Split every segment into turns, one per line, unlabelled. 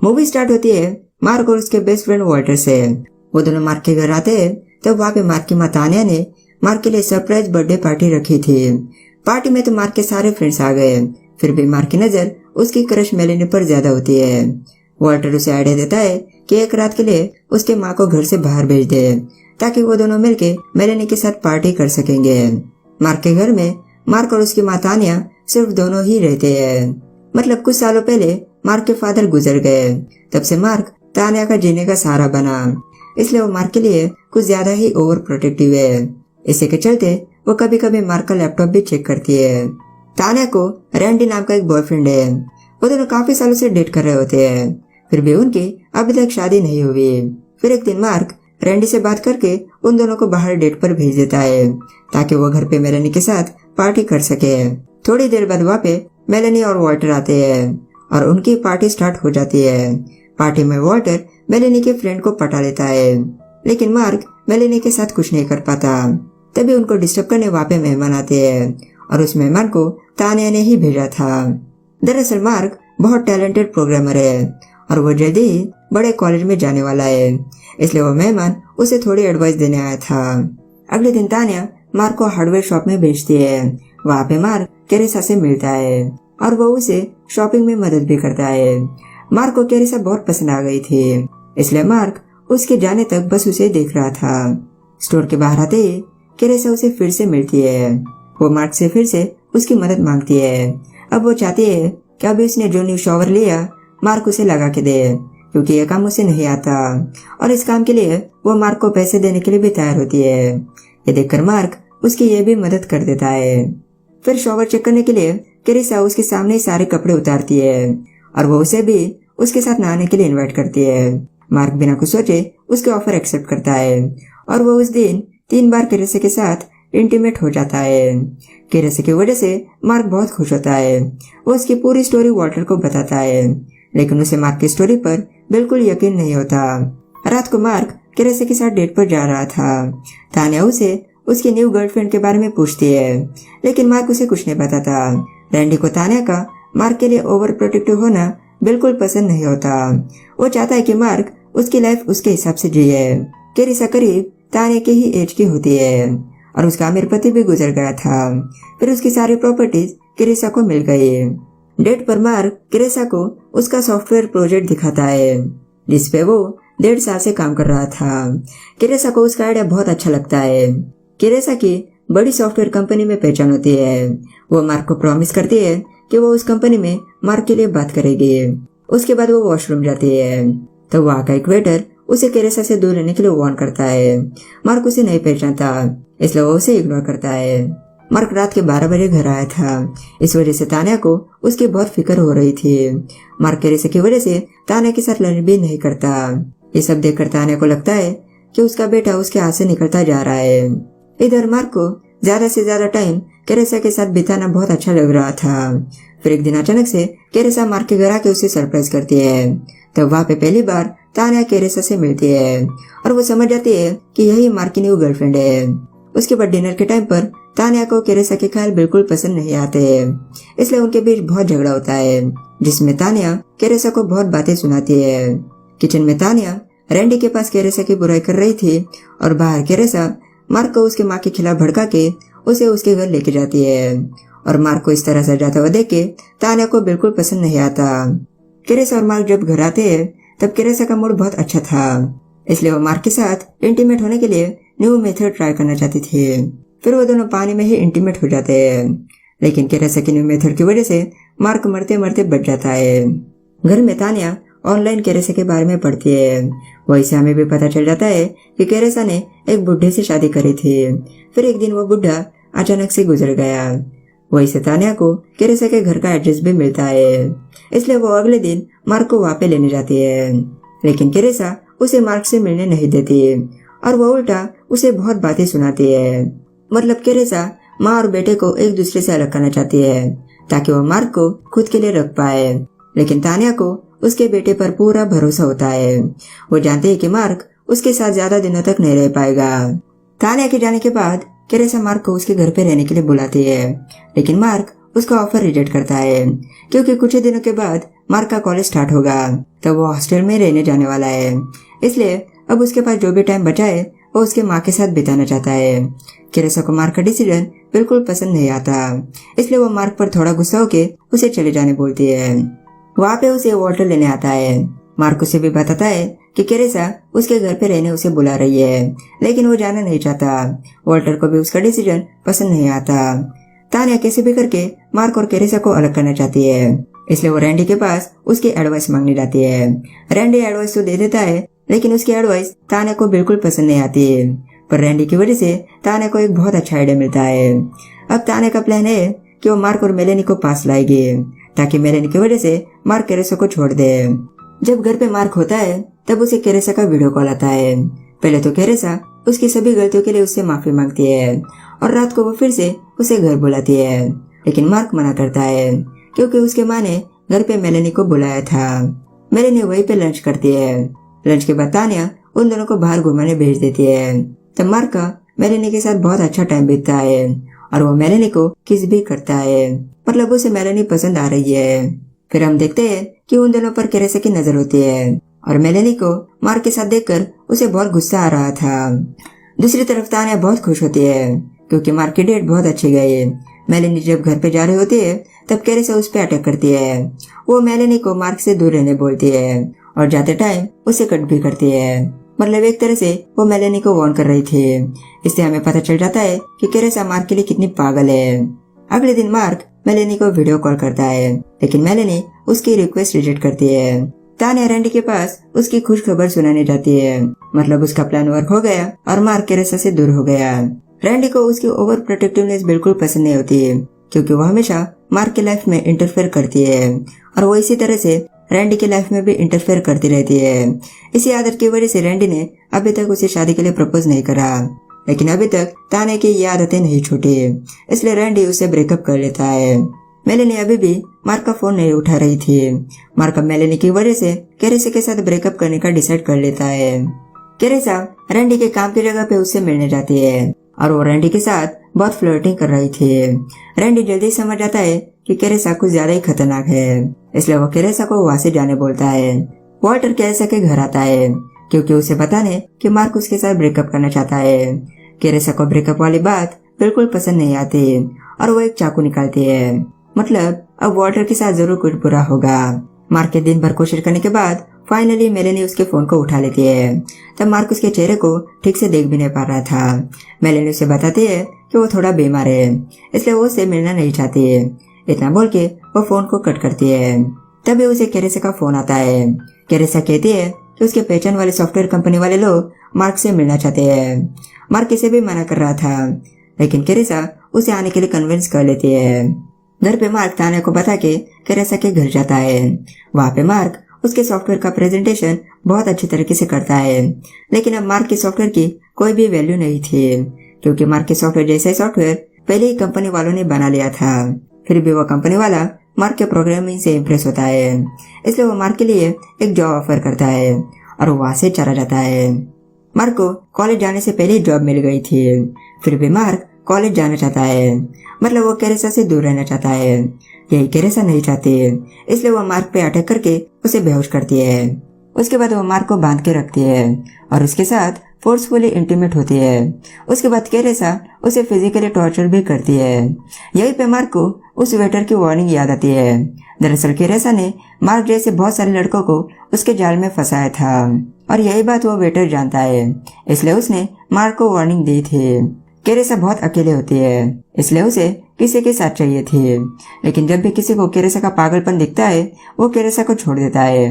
Movie start होती है mark और उसके बेस्ट फ्रेंड वॉल्टर से। वो दोनों मार्क के घर आते हैं तब वहाँ पे मार्क की माँ तान्या ने मार्क के लिए सरप्राइज बर्थडे पार्टी रखी थी। पार्टी में तो मार्क के सारे फ्रेंड्स आ गए, फिर भी मार्क की नजर उसकी क्रश मेलेनी पर ज्यादा होती है। वॉल्टर उसे आइडिया देता है कि एक रात के लिए उसके माँ को घर से बाहर भेज दे ताकि वो दोनों मिलके मेलेनी के साथ पार्टी कर सकेंगे। मार्क के घर में मार्क और उसकी माँ तान्या सिर्फ दोनों ही रहते हैं। मतलब कुछ सालों पहले मार्क के फादर गुजर गए, तब से मार्क तान्या का जीने का सहारा बना, इसलिए वो मार्क के लिए कुछ ज्यादा ही ओवर प्रोटेक्टिव है। इसी के चलते वो कभी कभी मार्क का लैपटॉप भी चेक करती है। तान्या को रैंडी नाम का एक बॉयफ्रेंड है। वो दोनों काफी सालों से डेट कर रहे होते हैं, फिर भी उनकी अभी तक शादी नहीं हुई। फिर एक दिन मार्क रैंडी से बात करके उन दोनों को बाहर डेट पर भेज देता है ताकि वो घर पे मेलेनी के साथ पार्टी कर सके। थोड़ी देर बाद वहाँ पे मेलेनी और वॉल्टर आते हैं और उनकी पार्टी स्टार्ट हो जाती है। पार्टी में वॉल्टर मेलेनी के फ्रेंड को पटा लेता है, लेकिन मार्क मेलेनी के साथ कुछ नहीं कर पाता। तभी उनको डिस्टर्ब करने वहाँ पे मेहमान आते हैं और उस मेहमान को तान्या ने ही भेजा था। दरअसल मार्क बहुत टैलेंटेड प्रोग्रामर है और वो जल्दी ही बड़े कॉलेज में जाने वाला है, इसलिए वो मेहमान उसे थोड़ी एडवाइस देने आया था। अगले दिन तान्या मार्क को हार्डवेयर शॉप में भेजती है। वहाँ पे मार्क कैरिसा से मिलता है और वो उसे शॉपिंग में मदद भी करता है। मार्क को कैरिसा बहुत पसंद आ गई थी, इसलिए मार्क उसके जाने तक बस उसे देख रहा था। स्टोर के बाहर आते ही कैरिसा उसे फिर से मिलती है। वो मार्क से फिर से उसकी मदद मांगती है। अब वो चाहती है कि अभी उसने जो न्यू शॉवर लिया मार्क उसे लगा के दे, क्योंकि यह काम उसे नहीं आता और इस काम के लिए वो मार्क को पैसे देने के लिए भी तैयार होती है। ये देखकर मार्क उसकी ये भी मदद कर देता है। फिर शॉवर चेक करने के लिए कैरिसा उसके सामने ही सारे कपड़े उतारती है और वो उसे भी उसके साथ नहाने के लिए इनवाइट करती है। मार्क बिना कुछ सोचे उसके ऑफर एक्सेप्ट करता है और वो उस दिन 3 बार कैरिसा के साथ इंटीमेट हो जाता है। कैरिसा की वजह से मार्क बहुत खुश होता है। वो उसकी पूरी स्टोरी वॉल्टर को बताता है, लेकिन उसे मार्क की स्टोरी पर बिल्कुल यकीन नहीं होता। रात को मार्क कैरिसा के साथ डेट पर जा रहा था। तान्या उसे उसकी न्यू गर्लफ्रेंड के बारे में पूछती है, लेकिन मार्क उसे कुछ नहीं बताता। रैंडी को तान्या का मार्क के लिए ओवर प्रोटेक्टिव होना बिल्कुल पसंद नहीं होता। वो चाहता है कि मार्क उसकी लाइफ उसके हिसाब से जिए। कैरिसा करीब तान्या के ही एज की होती है और उसका अमीर पति भी गुजर गया था। फिर उसकी सारी प्रॉपर्टीज कैरिसा को मिल गई। डेट पर मार्क कैरिसा को उसका सॉफ्टवेयर प्रोजेक्ट दिखाता है जिसपे वो 1.5 साल से काम कर रहा था। कैरिसा को उसका आइडिया बहुत अच्छा लगता है। कैरिसा की बड़ी सॉफ्टवेयर कंपनी में पहचान होती है। वो मार्क को प्रॉमिस करती है कि वो उस कंपनी में मार्क के लिए बात करेगी। उसके बाद वो वॉशरूम जाती है तो वहाँ का एक वेटर उसे कैरिसा से दूर रहने के लिए वार्न करता है। मार्क उसे नहीं पहचानता, इसलिए वो उसे इग्नोर करता है। मार्क रात के 12 बजे घर आया था, इस वजह से तान्या को उसकी बहुत फिक्र हो रही थी। मार्क कैरिसा की वजह से तान्या के साथ लड़ने भी नहीं करता। ये सब देखकर तान्या को लगता है कि उसका बेटा उसके हाथ से निकलता जा रहा है। इधर मार्क को ज्यादा से ज्यादा टाइम कैरिसा के साथ बिताना बहुत अच्छा लग रहा था। फिर एक दिन अचानक से कैरिसा मार्क के घर आके उसे सरप्राइज करती है। तब वहाँ पे पहली बार तान्या कैरिसा से मिलती है और वो समझ जाती है कि यही मार्क की न्यू गर्लफ्रेंड है। उसके बाद डिनर के टाइम पर तान्या को कैरिसा के ख्याल बिल्कुल पसंद नहीं आते, इसलिए उनके बीच बहुत झगड़ा होता है जिसमें तान्या कैरिसा को बहुत बातें सुनाती है। किचन में तान्या रैंडी के पास कैरिसा की बुराई कर रही थी और बाहर कैरिसा मार्क को उसके माँ के खिलाफ भड़का के उसे उसके घर लेके जाती है और मार्क को इस तरह से जाता हुआ देख के तान्या को बिल्कुल पसंद नहीं आता। कैरिसा और मार्क जब घर आते हैं तब कैरिसा का मूड बहुत अच्छा था, इसलिए वो मार्क के साथ इंटीमेट होने के लिए न्यू मेथड ट्राई करना चाहती थी। फिर वो दोनों पानी में ही इंटीमेट हो जाते हैं, लेकिन कैरिसा की न्यू मेथड की वजह से मार्क मरते मरते बच जाता है। घर में तान्या ऑनलाइन कैरिसा के बारे में पढ़ती है। वहीं से हमें भी पता चल जाता है कि कैरिसा ने एक बुढ़े से शादी करी थी। फिर एक दिन वो बुढ़ा अचानक से गुजर गया। वहीं से तान्या को कैरिसा के घर का एड्रेस भी मिलता है, इसलिए वो अगले दिन मार्क को वहाँ पे लेने जाती है। लेकिन कैरिसा उसे मार्क से मिलने नहीं देती और वो उल्टा उसे बहुत बातें सुनाती है। मतलब कैरिसा माँ और बेटे को एक दूसरे से अलग करना चाहती है ताकि वो मार्क को खुद के लिए रख पाए, लेकिन तान्या को उसके बेटे पर पूरा भरोसा होता है। वो जानते हैं कि मार्क उसके साथ ज्यादा दिनों तक नहीं रह पाएगा। तान्या के जाने के बाद कैरिसा मार्क को उसके घर पे रहने के लिए बुलाती है, लेकिन मार्क उसका ऑफर रिजेक्ट करता है क्योंकि कुछ ही दिनों के बाद मार्क का कॉलेज स्टार्ट होगा तब वो हॉस्टल में रहने जाने वाला है, इसलिए अब उसके पास जो भी टाइम बचा है वो उसके माँ के साथ बिताना चाहता है। केरेसा को मार्क का डिसीजन बिल्कुल पसंद नहीं आता, इसलिए वो मार्क पर थोड़ा गुस्सा होके उसे चले जाने बोलती है। वहाँ पे उसे वॉल्टर लेने आता है। मार्क उसे भी बताता है कि केरेसा उसके घर पे रहने उसे बुला रही है, लेकिन वो जाना नहीं चाहता। वॉल्टर को भी उसका डिसीजन पसंद नहीं आता। तान्या कैसे भी करके मार्क और केरेसा को अलग करना चाहती है, इसलिए वो रैंडी के पास उसकी एडवाइस मांगने जाती है। रैंडी एडवाइस तो दे देता है, लेकिन उसकी एडवाइस तान्या को बिल्कुल पसंद नहीं आती। पर रैंडी की वजह से तान्या को एक बहुत अच्छा आइडिया मिलता है। अब तान्या का प्लान है कि वो मार्क और मेलेनी को पास लाएगी, ताकि मेलेनी की वजह से मार्क केरेसा को छोड़ दे। जब घर पे मार्क होता है तब उसे केरेसा का वीडियो कॉल आता है। पहले तो केरेसा उसकी सभी गलतियों के लिए उससे माफी मांगती है और रात को वो फिर से उसे घर बुलाती है, लेकिन मार्क मना करता है क्योंकि उसके माँ ने घर पे मेलेनी को बुलाया था। मेलेनी वहीं पे लंच करती है। लंच के बाद तान्या उन दोनों को बाहर घुमाने भेज देती है। तब मार्क का मेलेनी के साथ बहुत अच्छा टाइम बीतता है और वो मेलेनी को किस भी करता है, मतलब उसे मेलेनी पसंद आ रही है। फिर हम देखते हैं कि उन दोनों पर केरेसा की नजर होती है और मेलेनी को मार्क के साथ देखकर उसे बहुत गुस्सा आ रहा था। दूसरी तरफ तान्या बहुत खुश होती है क्योंकि मार्क की डेट बहुत अच्छी गई। मेलेनी जब घर पे जा रही होती है तब केरेसा उस पर अटैक करती है। वो मेलेनी को मार्क से दूर रहने बोलती है और जाते टाइम उसे कट भी करती है, मतलब एक तरह से वो मेलेनी को वार्न कर रही थी। इससे हमें पता चल जाता है कि केरेसा मार्क के लिए कितनी पागल है। अगले दिन मार्क मेलेनी को वीडियो कॉल करता है, लेकिन मेलेनी उसकी रिक्वेस्ट रिजेक्ट करती है। तान्या रैंडी के पास उसकी खुश खबर सुनाने जाती है, मतलब उसका प्लान वर्क हो गया और मार्क केरेसा से दूर हो गया। रैंडी को उसकी ओवर प्रोटेक्टिवनेस बिल्कुल पसंद नहीं होती है क्योंकि वो हमेशा मार्क के लाइफ में इंटरफेयर करती है और वो इसी तरह से रैंडी की लाइफ में भी इंटरफेयर करती रहती है। इसी आदत की वजह से रैंडी ने अभी तक उसे शादी के लिए प्रपोज नहीं करा, लेकिन अभी तक तान्या की ये आदतें नहीं छूटी, इसलिए रैंडी उसे ब्रेकअप कर लेता है। मेलेनी अभी भी मार्क का फोन नहीं उठा रही थी। मार्क मेलेनी की वजह से केरेसा के साथ ब्रेकअप करने का डिसाइड कर लेता है। केरेसा रैंडी के काम की जगह पे उससे मिलने जाती है और वो रैंडी के साथ बहुत फ्लर्टिंग कर रही थी। रैंडी जल्दी समझ जाता है कि केरेसा कुछ ज्यादा ही खतरनाक है, इसलिए वो केरेसा को वहां से जाने बोलता है। वॉल्टर केरेसा के घर आता है क्योंकि उसे बताने कि मार्क उसके साथ ब्रेकअप करना चाहता है। केरेसा को ब्रेकअप वाली बात बिल्कुल पसंद नहीं आती और वो एक चाकू निकालती है, मतलब अब वॉल्टर के साथ जरूर कुछ बुरा होगा। मार्क के दिन भर कोशिश करने के बाद फाइनली मेलेनी उसके फोन को उठा लेती है। तब मार्क उसके चेहरे को ठीक से देख भी नहीं पा रहा था। मेलेनी उसे बताती है कि वो थोड़ा बीमार है, इसलिए वो उससे मिलना नहीं चाहती है। इतना बोल के वो फोन को कट करती है। तभी उसे केरेसा का फोन आता है। केरेसा कहती है कि उसके पहचान वाले सॉफ्टवेयर कंपनी वाले लोग मार्क से मिलना चाहते हैं। मार्क इसे भी मना कर रहा था, लेकिन केरेसा उसे आने के लिए कन्विंस कर लेती है। घर पे मार्क तान्या को बता के केरेसा के घर जाता है। वहाँ पे मार्क उसके सॉफ्टवेयर का प्रेजेंटेशन बहुत अच्छी तरीके से करता है, लेकिन अब मार्क के सॉफ्टवेयर की कोई भी वैल्यू नहीं थी क्योंकि मार्क के सॉफ्टवेयर जैसा सॉफ्टवेयर पहले ही कंपनी वालों ने बना लिया था। फिर भी वो कंपनी वाला मार्क के प्रोग्रामिंग से इम्प्रेस होता है, इसलिए वो मार्क के लिए एक जॉब ऑफर करता है और वहाँ से चला जाता है। मार्क को कॉलेज जाने से पहले जॉब मिल गई थी, फिर भी मार्क कॉलेज जाना चाहता है, मतलब वो केरेसा से दूर रहना चाहता है। यही केरेसा नहीं चाहती, इसलिए वो मार्क पे अटैक करके उसे बेहोश करती है। उसके बाद वो मार्क को बांध के रखती है और उसके साथ फोर्सफुली इंटीमेट होती है। उसके बाद केरेसा उसे फिजिकली टॉर्चर भी करती है। यही पे मार्क को उस वेटर की वार्निंग याद आती है। दरअसल केरेसा ने मार्क जैसे बहुत सारे लड़कों को उसके जाल में फंसाया था और यही बात वो वेटर जानता है, इसलिए उसने मार्क को वार्निंग दी थी। केरेसा बहुत अकेले होती है, इसलिए उसे किसी के साथ चाहिए थी, लेकिन जब भी किसी को केरेसा का पागलपन दिखता है वो केरेसा को छोड़ देता है।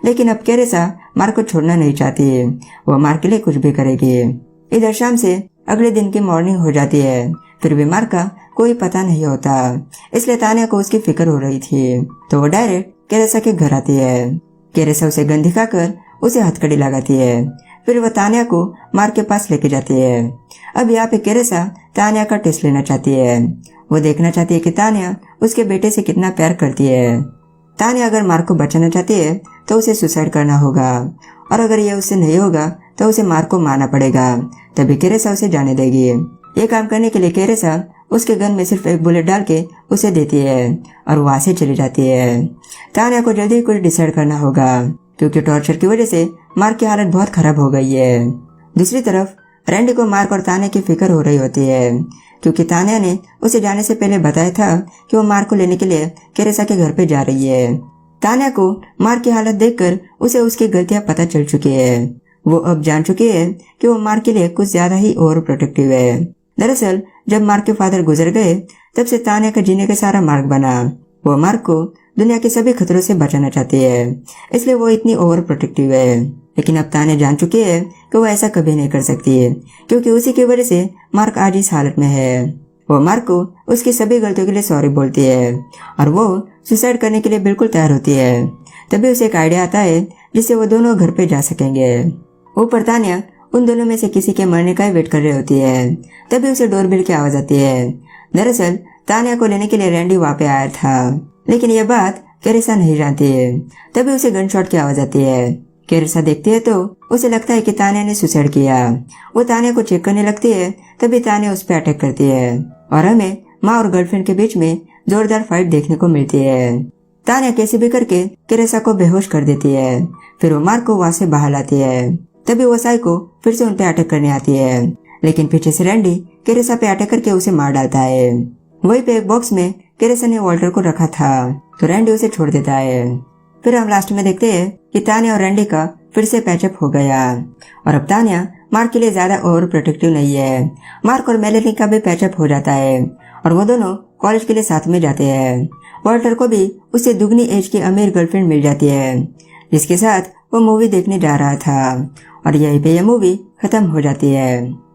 लेकिन अब केरेसा मार्क को छोड़ना नहीं चाहती, वो मार्क के लिए कुछ भी करेगी। इधर शाम से अगले दिन की मॉर्निंग हो जाती है, फिर भी मार्क का कोई पता नहीं होता, इसलिए तान्या को उसकी फिक्र हो रही थी, तो वो डायरेक्ट केरेसा के घर आती है। केरेसा उसे गन दिखाकर उसे हथकड़ी लगाती है, फिर वह तान्या को मार्क के पास लेके जाती है। अब यहाँ पे केरेसा तान्या का टेस्ट लेना चाहती है। वो देखना चाहती है कि तान्या उसके बेटे से कितना प्यार करती है। तान्या अगर मार्क को बचाना चाहती है तो उसे सुसाइड करना होगा, और अगर ये उससे नहीं होगा तो उसे मार्क को मारना पड़ेगा, तभी केरेसा उसे जाने देगी। ये काम करने के लिए केरेसा उसके गन में सिर्फ एक बुलेट डाल के उसे देती है और वहां से चली जाती है। तान्या को जल्दी कुछ डिसाइड करना होगा क्योंकि टॉर्चर की वजह से मार्क की हालत बहुत खराब हो गई है। दूसरी तरफ रैंडी को मार्क और तान्या की फिक्र हो रही होती है क्योंकि तान्या ने उसे जाने से पहले बताया था कि वो मार्क को लेने के लिए कैरेसा के घर पे जा रही है। तान्या को मार्क की हालत देखकर उसे उसकी गलतियां पता चल चुकी है। वो अब जान चुकी है कि वो मार्क के लिए कुछ ज्यादा ही ओवर प्रोटेक्टिव है। दरअसल जब मार्क के फादर गुजर गए तब से तान्या का जीने का सारा मार्ग बना। वो मार्क को दुनिया के सभी खतरों से बचाना चाहती है, इसलिए वो इतनी ओवर प्रोटेक्टिव है। लेकिन अब तान्या जान चुकी है कि वो ऐसा कभी नहीं कर सकती है क्योंकि उसी की वजह से मार्क आज इस हालत में है। वो मार्क को उसकी सभी गलतियों के लिए सॉरी बोलती है और वो सुसाइड करने के लिए बिल्कुल तैयार होती है। तभी उसे एक आइडिया आता है जिससे वो दोनों घर पे जा सकेंगे। ऊपर तान्या उन दोनों में से किसी के मरने का वेट कर रही होती है। तभी उसे डोरबेल की आवाज आती है। दरअसल तान्या को लेने के लिए रैंडी वहां पे आया था, लेकिन यह बात कैरेसा नहीं जानती है। तभी उसे गन शॉट की आवाज आती है। कैरेसा देखती है तो उसे लगता है कि तान्या ने सुसाइड किया। वो तान्या को चेक करने लगती है। तभी तान्या उस पर अटैक करती है और हमें माँ और गर्लफ्रेंड के बीच में जोरदार फाइट देखने को मिलती है। तान्या कैसे भी करके कैरेसा को बेहोश कर देती है। फिर वो मार्क को वहां से बाहर लाती है। तभी वो साइको फिर से उन पे अटैक करने आती है, लेकिन पीछे से रैंडी कैरेसा पे अटैक करके उसे मार डालता है। वहीं पे एक बॉक्स में कैरेसा ने वॉल्टर को रखा था तो रैंडी उसे छोड़ देता है। फिर हम लास्ट में देखते हैं कि तान्या और रैंडी का फिर से पैचअप हो गया और अब तान्या मार्क के लिए ज्यादा ओवर प्रोटेक्टिव नहीं है। मार्क और मेलेनी का भी पैचअप हो जाता है और वो दोनों कॉलेज के लिए साथ में जाते हैं। वॉल्टर को भी उससे दुगनी एज की अमीर गर्लफ्रेंड मिल जाती है जिसके साथ वो मूवी देखने जा रहा था और यहीं पे यह मूवी खत्म हो जाती है।